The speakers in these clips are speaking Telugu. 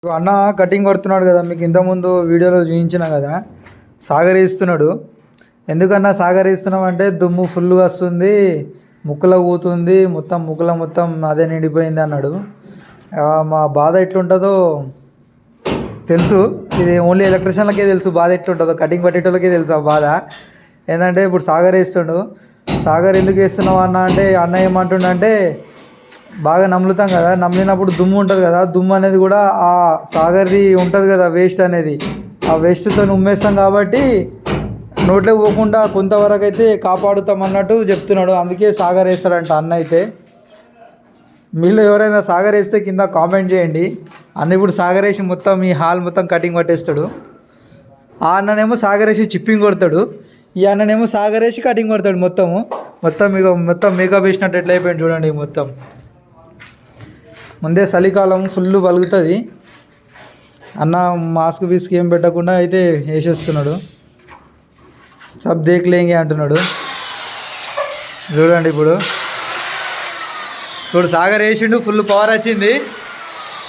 అన్న కటింగ్ కొడుతున్నాడు కదా, మీకు ఇంతకుముందు వీడియోలో చూపించిన కదా, సాగరిస్తున్నాడు. ఎందుకన్నా సాగరిస్తున్నాం అంటే దుమ్ము ఫుల్గా వస్తుంది, ముక్కులో ఊతుంది, మొత్తం అదే నిండిపోయింది అన్నాడు. మా బాధ ఎట్లుంటుందో తెలుసు. ఇది ఓన్లీ ఎలక్ట్రీషియన్లకే తెలుసు బాధ ఎట్లుంటుందో, కటింగ్ పట్టేటోళ్ళకే తెలుసు ఆ బాధ. ఏంటంటే ఇప్పుడు సాగర్ వేస్తుండు. సాగర్ ఎందుకు వేస్తున్నావు అన్న అంటే, అన్న ఏమంటుండంటే బాగా నమ్ములుతాం కదా, నమ్మినప్పుడు దుమ్ము ఉంటుంది కదా, దుమ్ము అనేది కూడా ఆ సాగర్ది ఉంటుంది కదా వేస్ట్ అనేది, ఆ వేస్ట్తో ఉమ్మేస్తాం కాబట్టి నోట్లోకి పోకుండా కొంతవరకు అయితే కాపాడుతాం అన్నట్టు చెప్తున్నాడు. అందుకే సాగర్ వేస్తాడంట అన్న అయితే. మీలో ఎవరైనా సాగర్ వేస్తే కింద కామెంట్ చేయండి. అన్న ఇప్పుడు సాగర్ వేసి మొత్తం ఈ హాల్ మొత్తం కటింగ్ పట్టేస్తాడు. ఆ అన్ననేమో సాగర్ వేసి చిప్పింగ్ కొడతాడు, ఈ అన్ననేమో సాగర్ వేసి కటింగ్ కొడతాడు. మొత్తం మేకప్ వేసినట్టు ఎట్లా అయిపోయింది చూడండి. ముందే చలికాలం ఫుల్ పలుగుతుంది. అన్న మాస్క్ బీస్క్ ఏం పెట్టకుండా అయితే వేసేస్తున్నాడు. సబ్ దేక్లేంగే అంటున్నాడు. చూడండి ఇప్పుడు సాగర్ వేసిండు, ఫుల్ పవర్ వచ్చింది,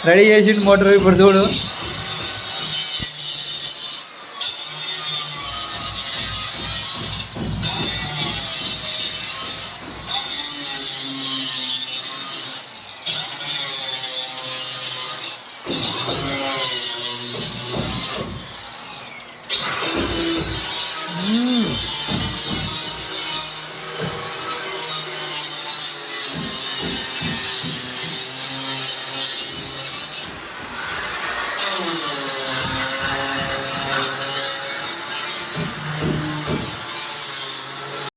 రెడీ చేసిండు మోటార్. ఇప్పుడు చూడు